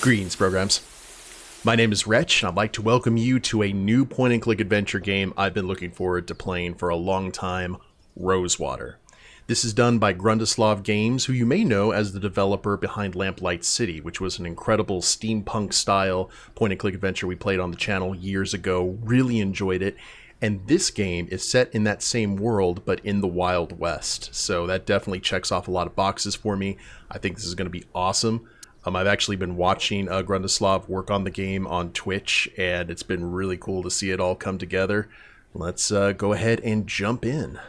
Greetings, programs. My name is Wretch, and I'd like to welcome you to a new point-and-click adventure game I've been looking forward to playing for a long time, Rosewater. This is done by Grundislav Games, who you may know as the developer behind Lamplight City, which was an incredible steampunk-style point-and-click adventure we played on the channel years ago. Really enjoyed it. And this game is set in that same world, but in the Wild West. So that definitely checks off a lot of boxes for me. I think this is going to be awesome. I've actually been watching Grundislav work on the game on Twitch, and it's been really cool to see it all come together. Let's go ahead and jump in.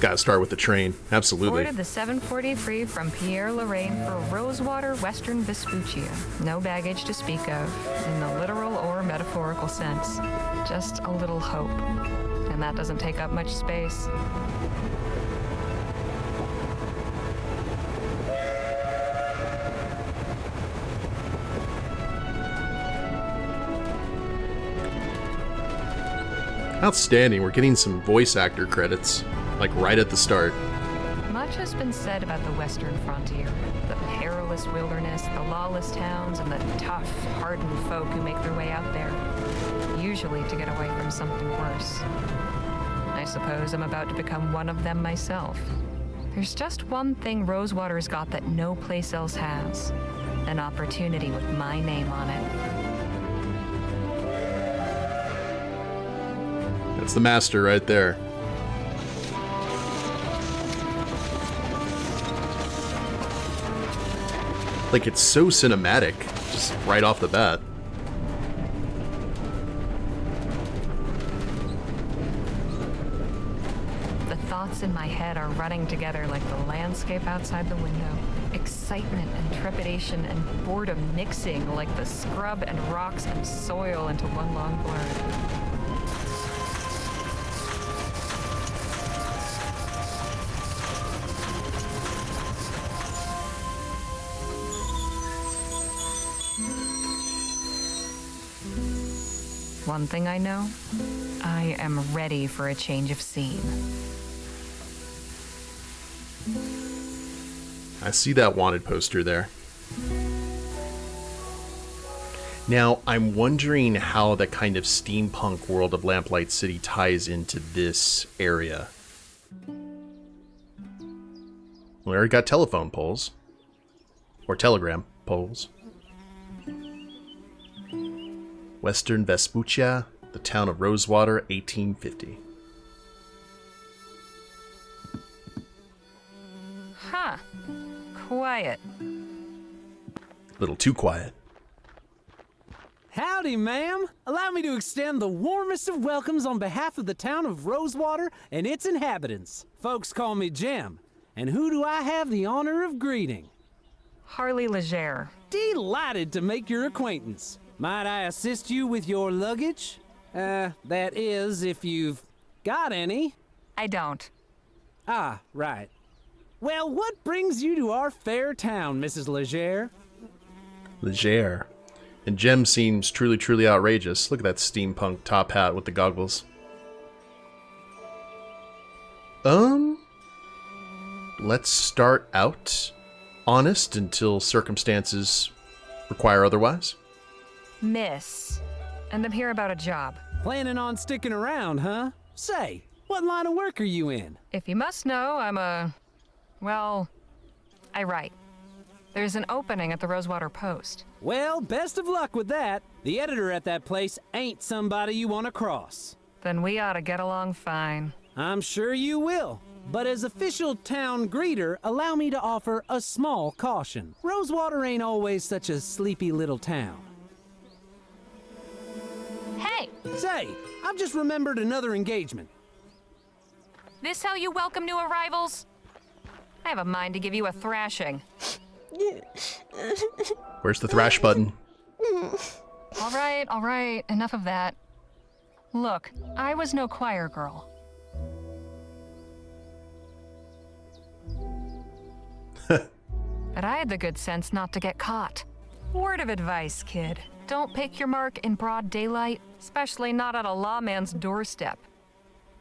Gotta start with the train, absolutely. Boarded the 743 from Pierre-Lorraine for Rosewater, Western Vespuccia. No baggage to speak of, in the literal or metaphorical sense. Just a little hope. And that doesn't take up much space. Outstanding, we're getting some voice actor credits, like right at the start. Much has been said about the western frontier. The perilous wilderness, the lawless towns, and the tough, hardened folk who make their way out there. Usually to get away from something worse. I suppose I'm about to become one of them myself. There's just one thing Rosewater's got that no place else has. An opportunity with my name on it. That's the master right there. Like, it's so cinematic, just right off the bat. In my head are running together like the landscape outside the window. Excitement and trepidation and boredom mixing like the scrub and rocks and soil into one long blur. One thing I know, I am ready for a change of scene. I see that wanted poster there. Now, I'm wondering how the kind of steampunk world of Lamplight City ties into this area. We already got telephone poles. Or telegram poles. Western Vespuccia, the town of Rosewater, 1850. Huh. Quiet. A little too quiet. Howdy, ma'am. Allow me to extend the warmest of welcomes on behalf of the town of Rosewater and its inhabitants. Folks call me Jem. And who do I have the honor of greeting? Harley Legere. Delighted to make your acquaintance. Might I assist you with your luggage? That is, if you've got any. I don't. Ah, right. Well, what brings you to our fair town, Mrs. Legere? Legere. And Jem seems truly, truly outrageous. Look at that steampunk top hat with the goggles. Let's start out honest until circumstances require otherwise. Miss. And I'm here about a job. Planning on sticking around, huh? Say, what line of work are you in? If you must know, well, I write. There's an opening at the Rosewater Post. Well, best of luck with that. The editor at that place ain't somebody you want to cross. Then we ought to get along fine. I'm sure you will. But as official town greeter, allow me to offer a small caution. Rosewater ain't always such a sleepy little town. Hey! Say, I've just remembered another engagement. This how you welcome new arrivals? I have a mind to give you a thrashing. Where's the thrash button? All right, enough of that. Look, I was no choir girl. But I had the good sense not to get caught. Word of advice, kid. Don't pick your mark in broad daylight, especially not at a lawman's doorstep.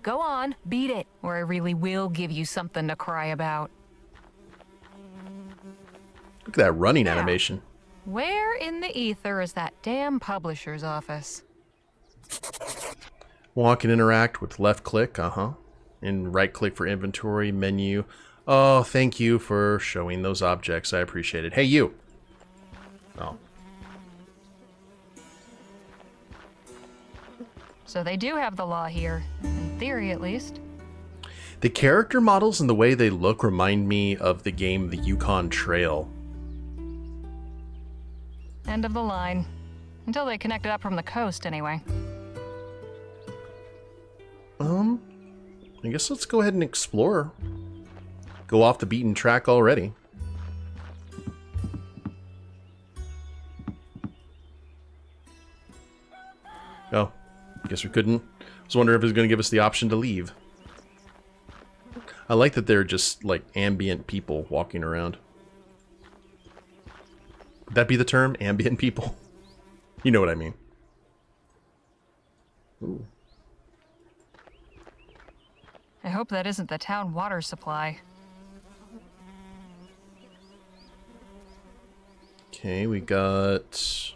Go on, beat it, or I really will give you something to cry about. Look at that running Now, animation. where in the ether is that damn publisher's office? Walk and interact with left click, and right click for inventory, menu. Oh, thank you for showing those objects. I appreciate it. Hey, you. Oh. So they do have the law here, in theory at least. The character models and the way they look remind me of the game The Yukon Trail. End of the line. Until they connect it up from the coast, anyway. I guess let's go ahead and explore. Go off the beaten track already. Oh, guess we couldn't. I was wondering if it was going to give us the option to leave. I like that they're just, like, ambient people walking around. Would that be the term? Ambient people? You know what I mean. Ooh. I hope that isn't the town water supply. Okay, we got...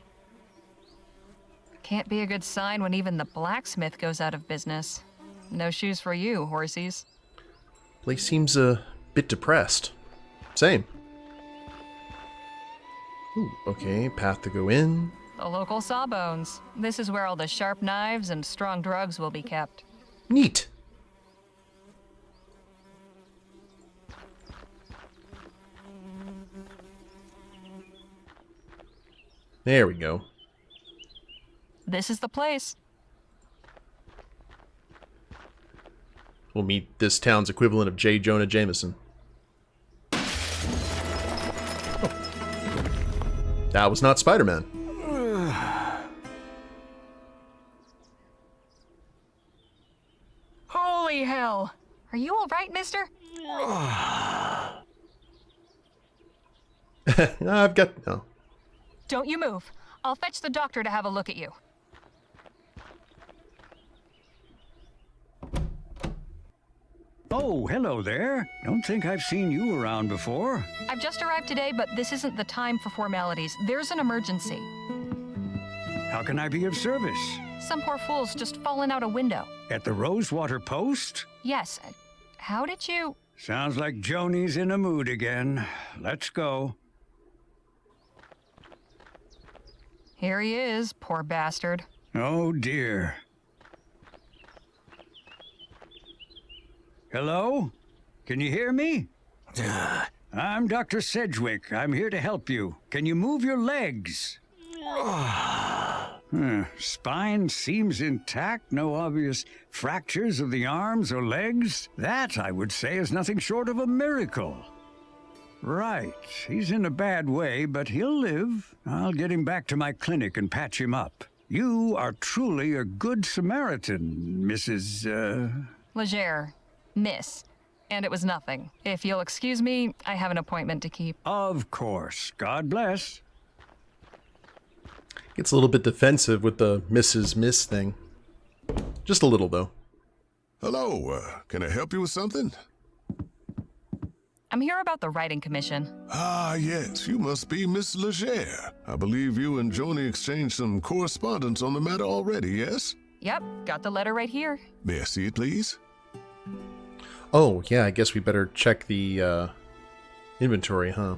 Can't be a good sign when even the blacksmith goes out of business. No shoes for you, horsies. Place seems a bit depressed. Same. Ooh, okay, path to go in. The local sawbones. This is where all the sharp knives and strong drugs will be kept. Neat. There we go. This is the place. We'll meet this town's equivalent of J. Jonah Jameson. Oh. That was not Spider-Man. Holy hell! Are you alright, mister? I've got... No. Don't you move. I'll fetch the doctor to have a look at you. Oh, hello there. Don't think I've seen you around before. I've just arrived today, but this isn't the time for formalities. There's an emergency. How can I be of service? Some poor fool's just fallen out a window. At the Rosewater Post? Yes. How did you... Sounds like Joni's in a mood again. Let's go. Here he is, poor bastard. Oh, dear. Hello? Can you hear me? I'm Dr. Sedgwick. I'm here to help you. Can you move your legs? Spine seems intact. No obvious fractures of the arms or legs. That, I would say, is nothing short of a miracle. Right. He's in a bad way, but he'll live. I'll get him back to my clinic and patch him up. You are truly a good Samaritan, Mrs. Leger. Miss. And it was nothing. If you'll excuse me, I have an appointment to keep. Of course. God bless. Gets a little bit defensive with the Mrs. Miss thing. Just a little, though. Hello, can I help you with something? I'm here about the writing commission. Ah, yes, you must be Miss Leger. I believe you and Joni exchanged some correspondence on the matter already, yes? Yep, got the letter right here. May I see it, please? Oh, yeah, I guess we better check the inventory, huh?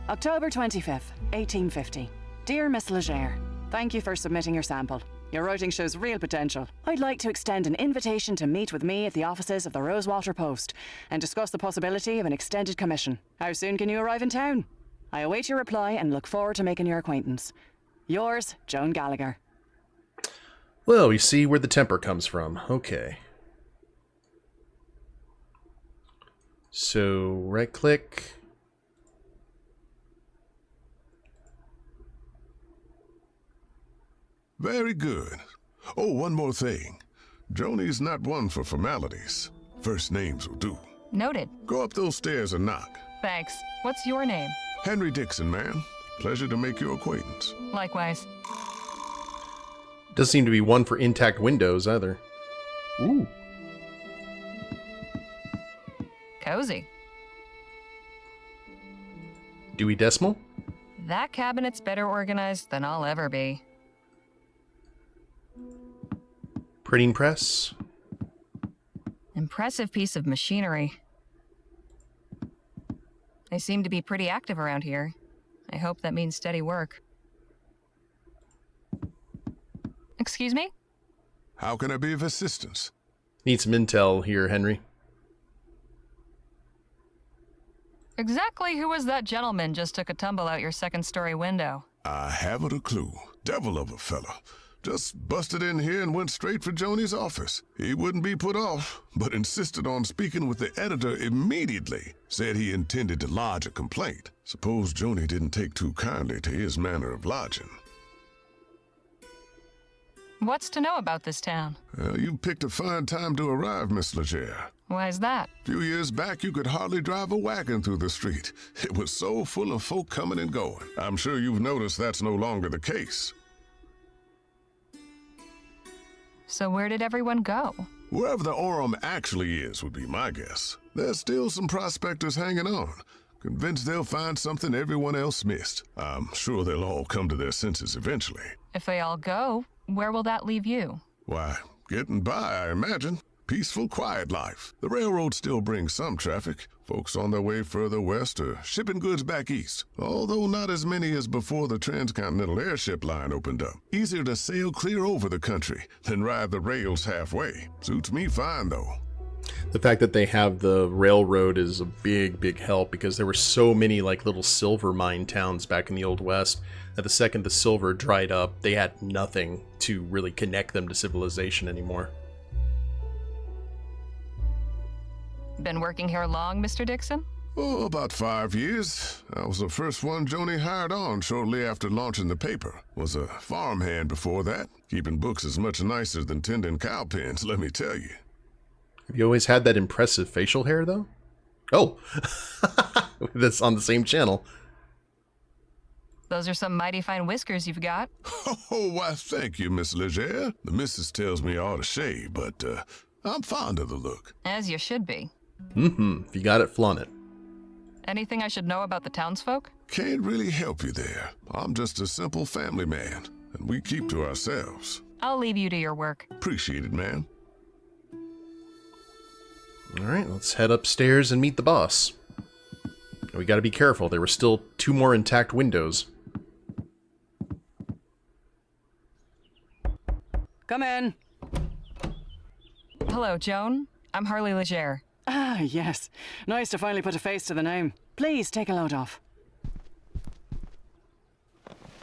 October 25th, 1850. Dear Miss Leger, thank you for submitting your sample. Your writing shows real potential. I'd like to extend an invitation to meet with me at the offices of the Rosewater Post and discuss the possibility of an extended commission. How soon can you arrive in town? I await your reply and look forward to making your acquaintance. Yours, Joan Gallagher. Well, we see where the temper comes from. Okay. So, right-click. Very good. Oh, one more thing. Joni's not one for formalities. First names will do. Noted. Go up those stairs and knock. Thanks. What's your name? Henry Dixon, ma'am. Pleasure to make your acquaintance. Likewise. Doesn't seem to be one for intact windows, either. Ooh. Cozy. Dewey Decimal? That cabinet's better organized than I'll ever be. Printing press? Impressive piece of machinery. They seem to be pretty active around here. I hope that means steady work. Excuse me? How can I be of assistance? Need some intel here, Henry. Exactly who was that gentleman just took a tumble out your second-story window? I haven't a clue. Devil of a fella. Just busted in here and went straight for Joni's office. He wouldn't be put off, but insisted on speaking with the editor immediately. Said he intended to lodge a complaint. Suppose Joni didn't take too kindly to his manner of lodging. What's to know about this town? Well, you picked a fine time to arrive, Miss Leger. Why's that? A few years back, you could hardly drive a wagon through the street. It was so full of folk coming and going. I'm sure you've noticed that's no longer the case. So where did everyone go? Wherever the Orem actually is would be my guess. There's still some prospectors hanging on, convinced they'll find something everyone else missed. I'm sure they'll all come to their senses eventually. If they all go, where will that leave you? Why, getting by, I imagine. Peaceful, quiet life. The railroad still brings some traffic. Folks on their way further west or shipping goods back east. Although not as many as before the transcontinental airship line opened up. Easier to sail clear over the country than ride the rails halfway. Suits me fine, though. The fact that they have the railroad is a big, big help because there were so many like little silver mine towns back in the Old West that the second the silver dried up, they had nothing to really connect them to civilization anymore. Been working here long, Mr. Dixon? Oh, about 5 years. I was the first one Joni hired on shortly after launching the paper. Was a farmhand before that. Keeping books is much nicer than tending cow pens, let me tell you. Have you always had that impressive facial hair, though? Oh, that's on the same channel. Those are some mighty fine whiskers you've got. Oh, why, thank you, Miss Leger. The missus tells me I ought to shave, but I'm fond of the look. As you should be. If you got it, flaunt it. Anything I should know about the townsfolk? Can't really help you there. I'm just a simple family man, and we keep to ourselves. I'll leave you to your work. Appreciate it, man. All right, let's head upstairs and meet the boss. We gotta be careful. There were still 2 more intact windows. Come in. Hello, Joan. I'm Harley Leger. Ah, yes. Nice to finally put a face to the name. Please take a load off.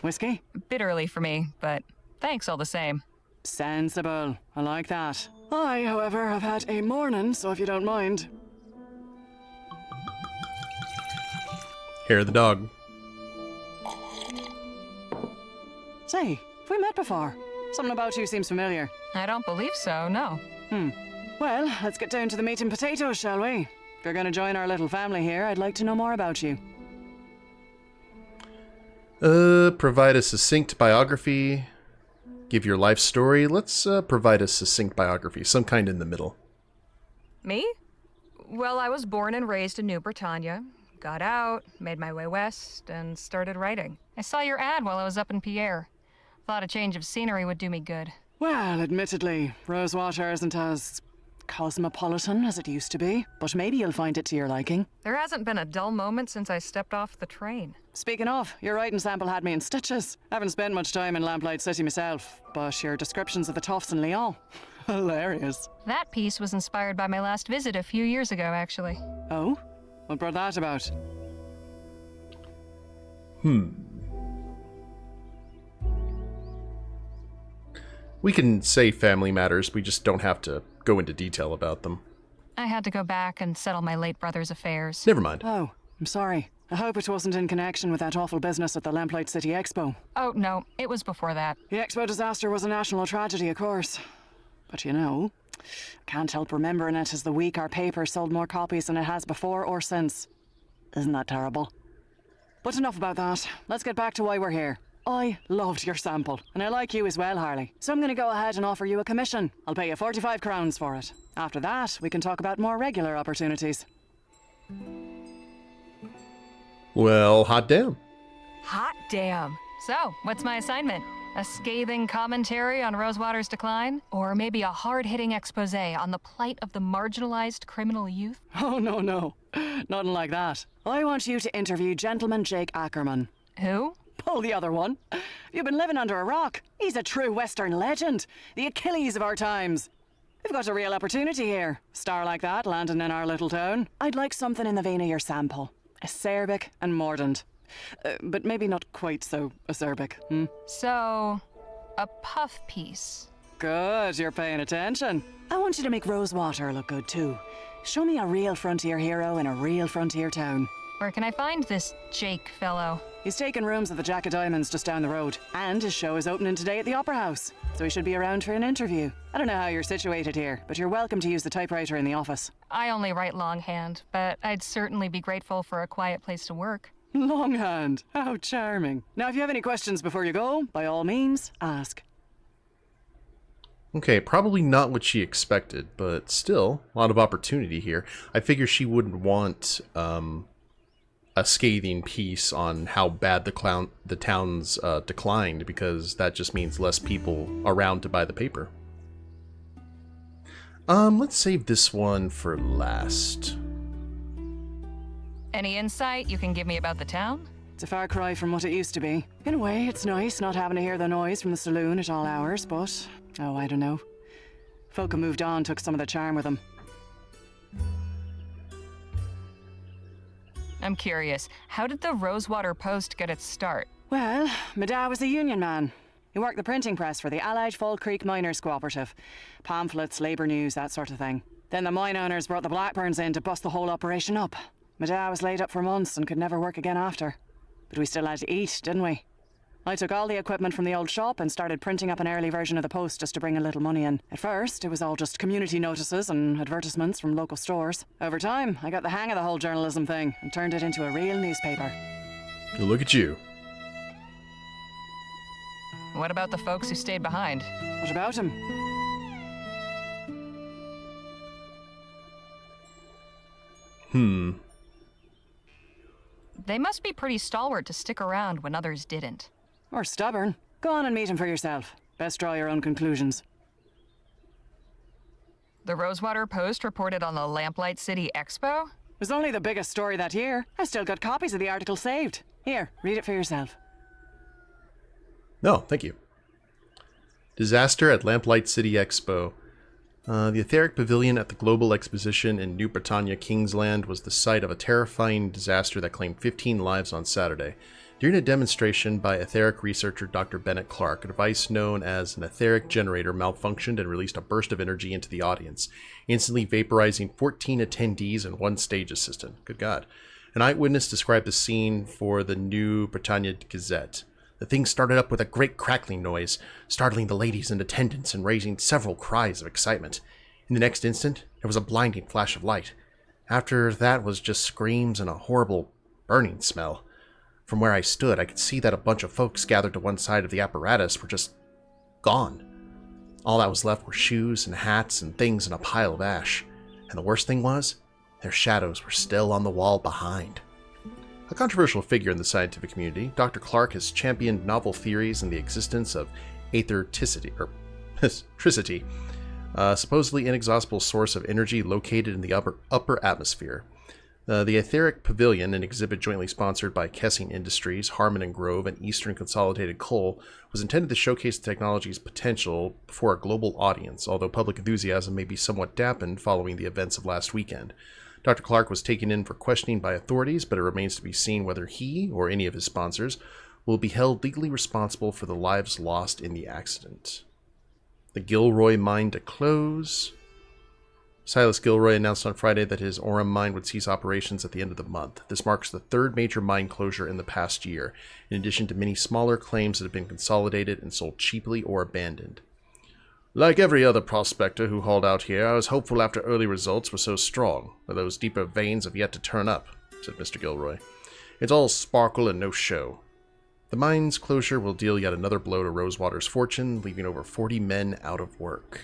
Whiskey? Bit early for me, but thanks all the same. Sensible. I like that. I, however, have had a morning, so if you don't mind. Hair of the dog. Say, have we met before? Something about you seems familiar. I don't believe so, no. Well, let's get down to the meat and potatoes, shall we? If you're going to join our little family here, I'd like to know more about you. Provide a succinct biography. Give your life story. Let's provide a succinct biography, some kind in the middle. Me? Well, I was born and raised in New Britannia. Got out, made my way west, and started writing. I saw your ad while I was up in Pierre. Thought a change of scenery would do me good. Well, admittedly, Rosewater isn't as cosmopolitan as it used to be, but maybe you'll find it to your liking. There hasn't been a dull moment since I stepped off the train. Speaking of, your writing sample had me in stitches. Haven't spent much time in Lamplight City myself, but your descriptions of the Toffs in Lyon, hilarious. That piece was inspired by my last visit a few years ago, actually. Oh? What brought that about? We can say family matters, we just don't have to go into detail about them. I had to go back and settle my late brother's affairs. Never mind. Oh, I'm sorry. I hope it wasn't in connection with that awful business at the Lamplight City Expo. Oh, no, it was before that. The Expo disaster was a national tragedy, of course. But you know, I can't help remembering it as the week our paper sold more copies than it has before or since. Isn't that terrible? But enough about that. Let's get back to why we're here. I loved your sample, and I like you as well, Harley. So I'm going to go ahead and offer you a commission. I'll pay you 45 crowns for it. After that, we can talk about more regular opportunities. Well, hot damn. Hot damn. So, what's my assignment? A scathing commentary on Rosewater's decline? Or maybe a hard-hitting expose on the plight of the marginalized criminal youth? Oh, no. Nothing like that. I want you to interview Gentleman Jake Ackerman. Who? Pull the other one. You've been living under a rock. He's a true Western legend. The Achilles of our times. We've got a real opportunity here. Star like that landing in our little town. I'd like something in the vein of your sample. Acerbic and mordant. But maybe not quite so acerbic. So, a puff piece. Good, you're paying attention. I want you to make Rosewater look good too. Show me a real frontier hero in a real frontier town. Where can I find this Jake fellow? He's taking rooms at the Jack of Diamonds just down the road. And his show is opening today at the Opera House. So he should be around for an interview. I don't know how you're situated here, but you're welcome to use the typewriter in the office. I only write longhand, but I'd certainly be grateful for a quiet place to work. Longhand. How charming. Now, if you have any questions before you go, by all means, ask. Okay, probably not what she expected, but still, a lot of opportunity here. I figure she wouldn't want a scathing piece on how bad the town's declined, because that just means less people around to buy the paper. Let's save this one for last. Any insight you can give me about the town? It's a far cry from what it used to be. In a way, it's nice not having to hear the noise from the saloon at all hours, but... oh, I don't know. Folk who moved on took some of the charm with them. I'm curious, how did the Rosewater Post get its start? Well, my dad was a union man. He worked the printing press for the Allied Fall Creek Miners Cooperative. Pamphlets, labour news, that sort of thing. Then the mine owners brought the Blackburns in to bust the whole operation up. My dad was laid up for months and could never work again after. But we still had to eat, didn't we? I took all the equipment from the old shop and started printing up an early version of the Post just to bring a little money in. At first, it was all just community notices and advertisements from local stores. Over time, I got the hang of the whole journalism thing and turned it into a real newspaper. Look at you. What about the folks who stayed behind? What about him? They must be pretty stalwart to stick around when others didn't. Or stubborn. Go on and meet him for yourself. Best draw your own conclusions. The Rosewater Post reported on the Lamplight City Expo? It was only the biggest story that year. I still got copies of the article saved. Here, read it for yourself. No, thank you. Disaster at Lamplight City Expo. The etheric pavilion at the Global Exposition in New Britannia, Kingsland, was the site of a terrifying disaster that claimed 15 lives on Saturday. During a demonstration by etheric researcher Dr. Bennett Clark, a device known as an etheric generator malfunctioned and released a burst of energy into the audience, instantly vaporizing 14 attendees and one stage assistant. Good God. An eyewitness described the scene for the New Britannia Gazette. The thing started up with a great crackling noise, startling the ladies in attendance and raising several cries of excitement. In the next instant, there was a blinding flash of light. After that was just screams and a horrible burning smell. From where I stood, I could see that a bunch of folks gathered to one side of the apparatus were just gone. All that was left were shoes and hats and things in a pile of ash. And the worst thing was, their shadows were still on the wall behind. A controversial figure in the scientific community, Dr. Clark has championed novel theories in the existence of aethericity, a supposedly inexhaustible source of energy located in the upper atmosphere. The Etheric Pavilion, an exhibit jointly sponsored by Kessing Industries, Harmon & Grove, and Eastern Consolidated Coal, was intended to showcase the technology's potential before a global audience, although public enthusiasm may be somewhat dampened following the events of last weekend. Dr. Clark was taken in for questioning by authorities, but it remains to be seen whether he, or any of his sponsors, will be held legally responsible for the lives lost in the accident. The Gilroy mine to close. Silas Gilroy announced on Friday that his Orem mine would cease operations at the end of the month. This marks the third major mine closure in the past year, in addition to many smaller claims that have been consolidated and sold cheaply or abandoned. Like every other prospector who hauled out here, I was hopeful after early results were so strong, but those deeper veins have yet to turn up, said Mr. Gilroy. It's all sparkle and no show. The mine's closure will deal yet another blow to Rosewater's fortune, leaving over 40 men out of work.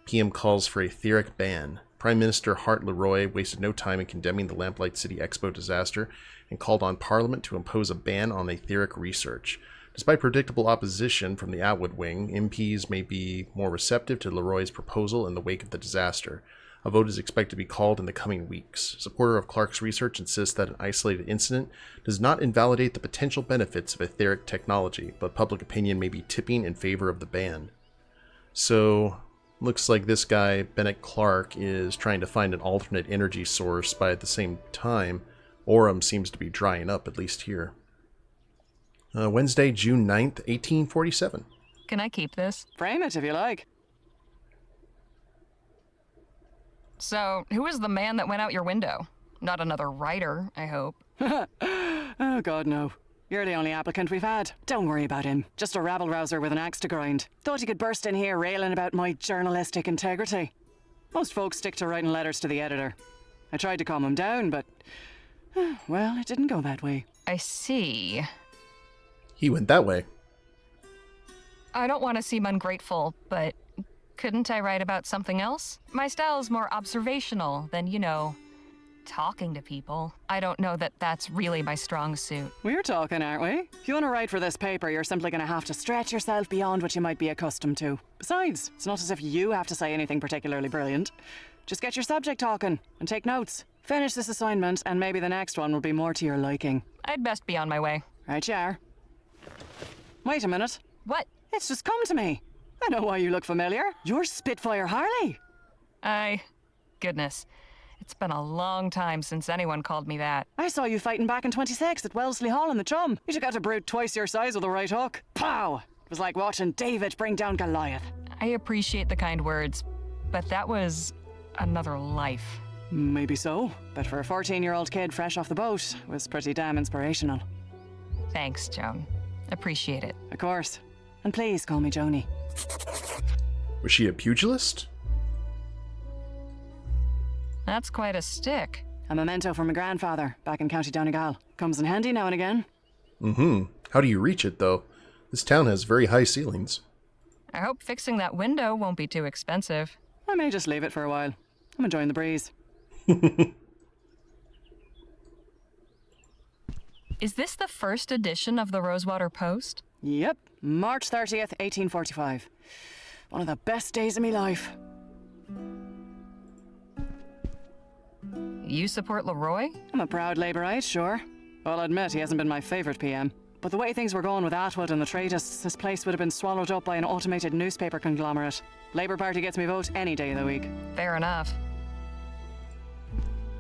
PM calls for a etheric ban. Prime Minister Hart Leroy wasted no time in condemning the Lamplight City Expo disaster and called on Parliament to impose a ban on etheric research. Despite predictable opposition from the Atwood wing, MPs may be more receptive to Leroy's proposal in the wake of the disaster. A vote is expected to be called in the coming weeks. A supporter of Clark's research insists that an isolated incident does not invalidate the potential benefits of etheric technology, but public opinion may be tipping in favor of the ban. So, looks like this guy, Bennett Clark, is trying to find an alternate energy source, but at the same time, Orem seems to be drying up, at least here. Wednesday, June 9th, 1847. Can I keep this? Frame it if you like. So, who is the man that went out your window? Not another writer, I hope. Oh, God, no. You're the only applicant we've had. Don't worry about him. Just a rabble-rouser with an axe to grind. Thought he could burst in here railing about my journalistic integrity. Most folks stick to writing letters to the editor. I tried to calm him down, but... well, it didn't go that way. I see. He went that way. I don't want to seem ungrateful, but couldn't I write about something else? My style is more observational than, talking to people. I don't know that that's really my strong suit. We're talking, aren't we? If you want to write for this paper, you're simply going to have to stretch yourself beyond what you might be accustomed to. Besides, it's not as if you have to say anything particularly brilliant. Just get your subject talking and take notes. Finish this assignment, and maybe the next one will be more to your liking. I'd best be on my way. Right you are. Wait a minute. What? It's just come to me. I know why you look familiar. You're Spitfire Harley. Goodness. It's been a long time since anyone called me that. I saw you fighting back in 26 at Wellesley Hall in the Chum. You took out a brute twice your size with a right hook. Pow! It was like watching David bring down Goliath. I appreciate the kind words, but that was another life. Maybe so, but for a 14-year-old kid fresh off the boat, it was pretty damn inspirational. Thanks, Joan. Appreciate it. Of course. And please call me Joni. Was she a pugilist? That's quite a stick. A memento from my grandfather, back in County Donegal. Comes in handy now and again. How do you reach it, though? This town has very high ceilings. I hope fixing that window won't be too expensive. I may just leave it for a while. I'm enjoying the breeze. Is this the first edition of the Rosewater Post? Yep, March 30th, 1845. One of the best days of my life. You support Leroy? I'm a proud Labourite, sure. I'll admit he hasn't been my favourite PM. But the way things were going with Atwood and the Traidists, this place would have been swallowed up by an automated newspaper conglomerate. Labour Party gets me vote any day of the week. Fair enough.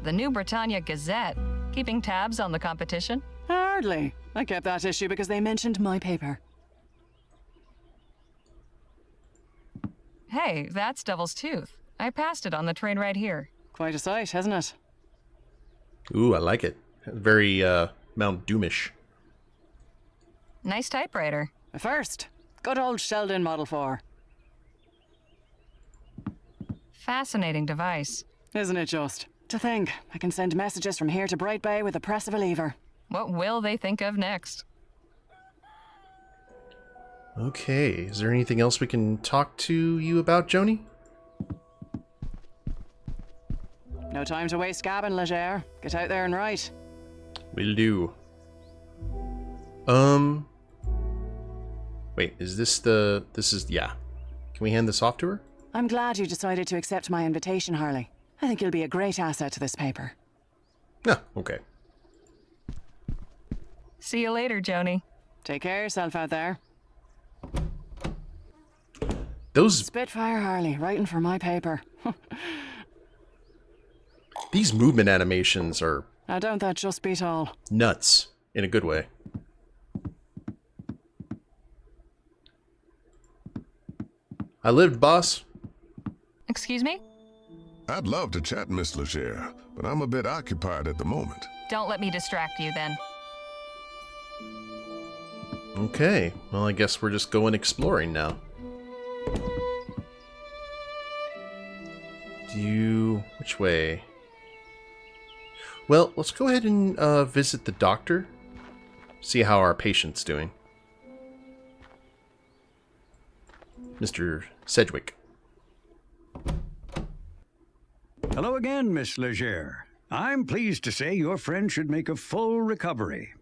The New Britannia Gazette, keeping tabs on the competition? Hardly. I kept that issue because they mentioned my paper. Hey, that's Devil's Tooth. I passed it on the train right here. Quite a sight, hasn't it? Ooh, I like it. Very, Mount Doomish. Nice typewriter. A first. Good old Sheldon Model 4. Fascinating device. Isn't it just? To think, I can send messages from here to Bright Bay with the press of a lever. What will they think of next? Okay, is there anything else we can talk to you about, Joni? No time to waste gabbing, Leger. Get out there and write. Will do. Wait, yeah. Can we hand this off to her? I'm glad you decided to accept my invitation, Harley. I think you'll be a great asset to this paper. Ah, okay. See you later, Joni. Take care of yourself out there. Those Spitfire Harley, writing for my paper. These movement animations are Now don't that just beat all? nuts in a good way. I lived, boss. Excuse me? I'd love to chat, Miss Leger, but I'm a bit occupied at the moment. Don't let me distract you then. Okay, well, I guess we're just going exploring now. Which way? Well, let's go ahead and visit the doctor. see how our patient's doing. Mr. Sedgwick. Hello again, Miss Leger. I'm pleased to say your friend should make a full recovery.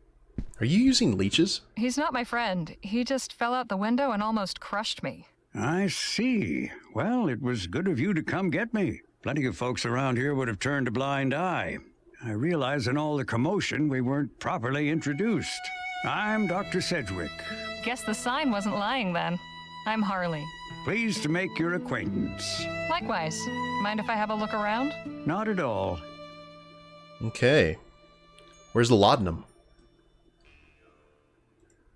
Are you using leeches? He's not my friend. He just fell out the window and almost crushed me. I see. Well, it was good of you to come get me. Plenty of folks around here would have turned a blind eye. I realize in all the commotion we weren't properly introduced. I'm Dr. Sedgwick. Guess the sign wasn't lying then. I'm Harley. Pleased to make your acquaintance. Likewise. Mind if I have a look around? Not at all. Okay. Where's the laudanum?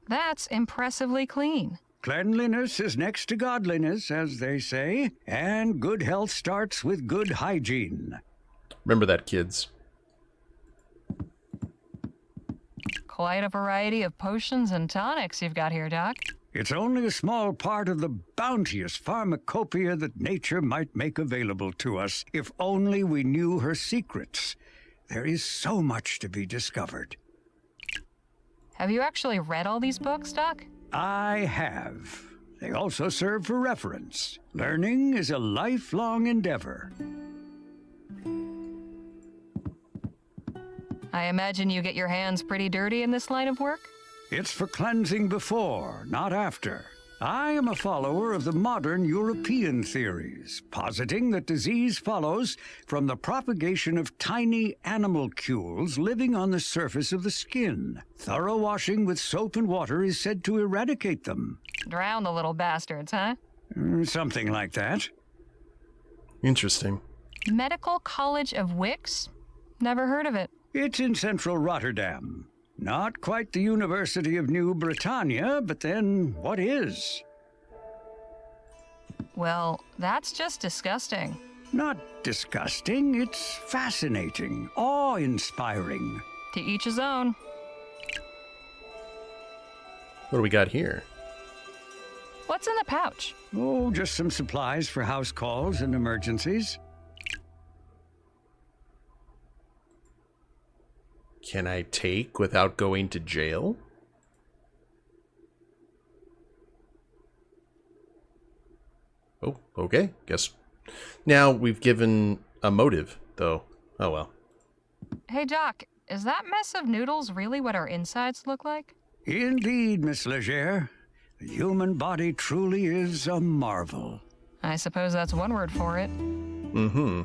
That's impressively clean. Cleanliness is next to godliness, as they say, and good health starts with good hygiene. Remember that, kids. Quite a variety of potions and tonics you've got here, Doc. It's only a small part of the bounteous pharmacopoeia that nature might make available to us, if only we knew her secrets. There is so much to be discovered. Have you actually read all these books, Doc? I have. They also serve for reference. Learning is a lifelong endeavor. I imagine you get your hands pretty dirty in this line of work? It's for cleansing before, not after. I am a follower of the modern European theories, positing that disease follows from the propagation of tiny animalcules living on the surface of the skin. Thorough washing with soap and water is said to eradicate them. Drown the little bastards, huh? Something like that. Interesting. Medical College of Wicks? Never heard of it. It's in central Rotterdam. Not quite the University of New Britannia, but then what is? Well, that's just disgusting. Not disgusting, it's fascinating, awe-inspiring. To each his own. What do we got here? What's in the pouch? Oh, just some supplies for house calls and emergencies. Can I take without going to jail? Oh, okay. Guess. Now we've given a motive, though. Oh well. Hey, Doc, is that mess of noodles really what our insides look like? Indeed, Miss Leger. The human body truly is a marvel. I suppose that's one word for it. Mm-hmm.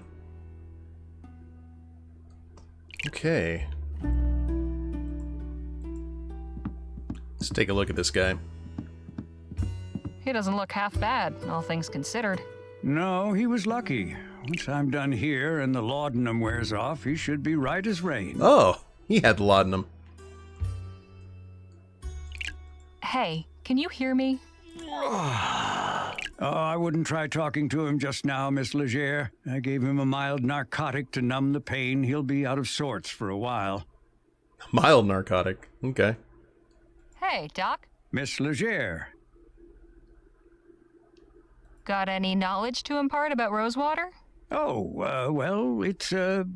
Okay. Let's take a look at this guy. He doesn't look half bad, all things considered. No, he was lucky. Once I'm done here and the laudanum wears off, he should be right as rain. Oh, he had laudanum. Hey, can you hear me? Oh, I wouldn't try talking to him just now, Miss Leger. I gave him a mild narcotic to numb the pain. He'll be out of sorts for a while. Mild narcotic. Okay. Hey, Doc. Miss Leger. Got any knowledge to impart about Rosewater? Oh, well, it's a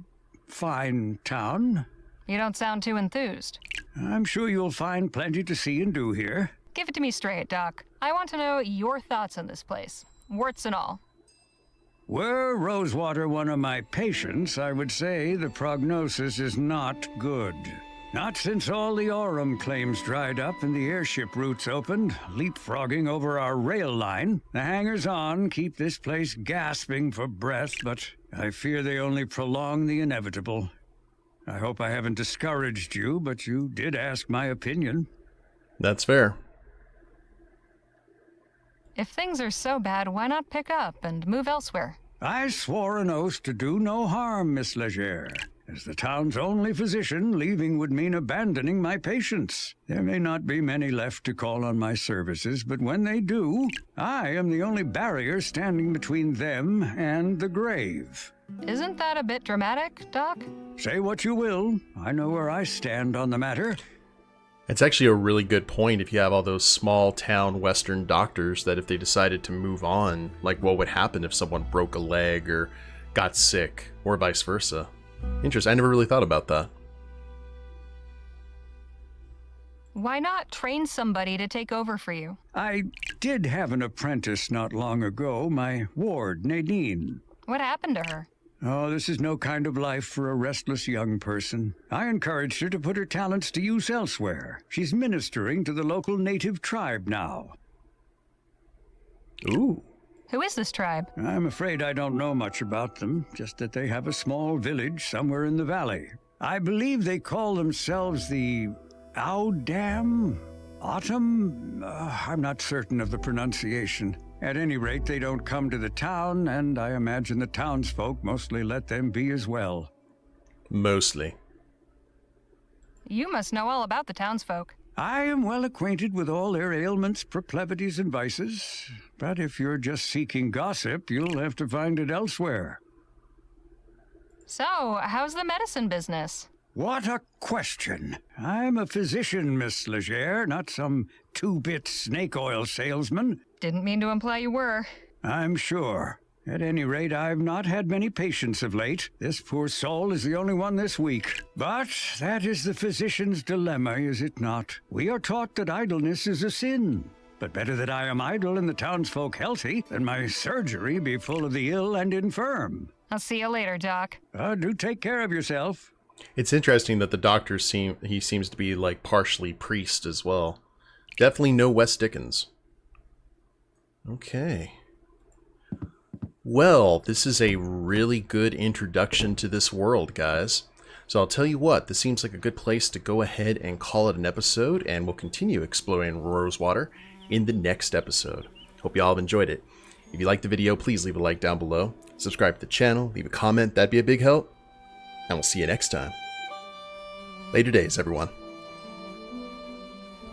fine town. You don't sound too enthused. I'm sure you'll find plenty to see and do here. Give it to me straight, Doc. I want to know your thoughts on this place, warts and all. Were Rosewater one of my patients, I would say the prognosis is not good. Not since all the Aurum claims dried up and the airship routes opened, leapfrogging over our rail line. The hangers-on keep this place gasping for breath, but I fear they only prolong the inevitable. I hope I haven't discouraged you, but you did ask my opinion. That's fair. If things are so bad, why not pick up and move elsewhere? I swore an oath to do no harm, Miss Leger. As the town's only physician, leaving would mean abandoning my patients. There may not be many left to call on my services, but when they do, I am the only barrier standing between them and the grave. Isn't that a bit dramatic, Doc? Say what you will. I know where I stand on the matter. It's actually a really good point if you have all those small town Western doctors that if they decided to move on, like what would happen if someone broke a leg or got sick or vice versa. Interesting. I never really thought about that. Why not train somebody to take over for you? I did have an apprentice not long ago, my ward, Nadine. What happened to her? Oh, this is no kind of life for a restless young person. I encouraged her to put her talents to use elsewhere. She's ministering to the local native tribe now. Ooh. Who is this tribe? I'm afraid I don't know much about them, just that they have a small village somewhere in the valley. I believe they call themselves the Audam? Autumn? I'm not certain of the pronunciation. At any rate, they don't come to the town, and I imagine the townsfolk mostly let them be as well. Mostly. You must know all about the townsfolk. I am well acquainted with all their ailments, proclivities, and vices. But if you're just seeking gossip, you'll have to find it elsewhere. So, how's the medicine business? What a question. I'm a physician, Miss Legere, not some two-bit snake oil salesman. Didn't mean to imply you were. I'm sure. At any rate, I've not had many patients of late. This poor soul is the only one this week. But that is the physician's dilemma, is it not? We are taught that idleness is a sin. But better that I am idle and the townsfolk healthy than my surgery be full of the ill and infirm. I'll see you later, Doc. Do take care of yourself. It's interesting that the doctor seems to be like partially priest as well. Definitely no Wes Dickens. Okay. Well, this is a really good introduction to this world, guys. So I'll tell you what, this seems like a good place to go ahead and call it an episode, and we'll continue exploring Rosewater in the next episode. Hope you all have enjoyed it. If you liked the video, please leave a like down below. Subscribe to the channel, leave a comment, that'd be a big help. And we'll see you next time. Later days, everyone.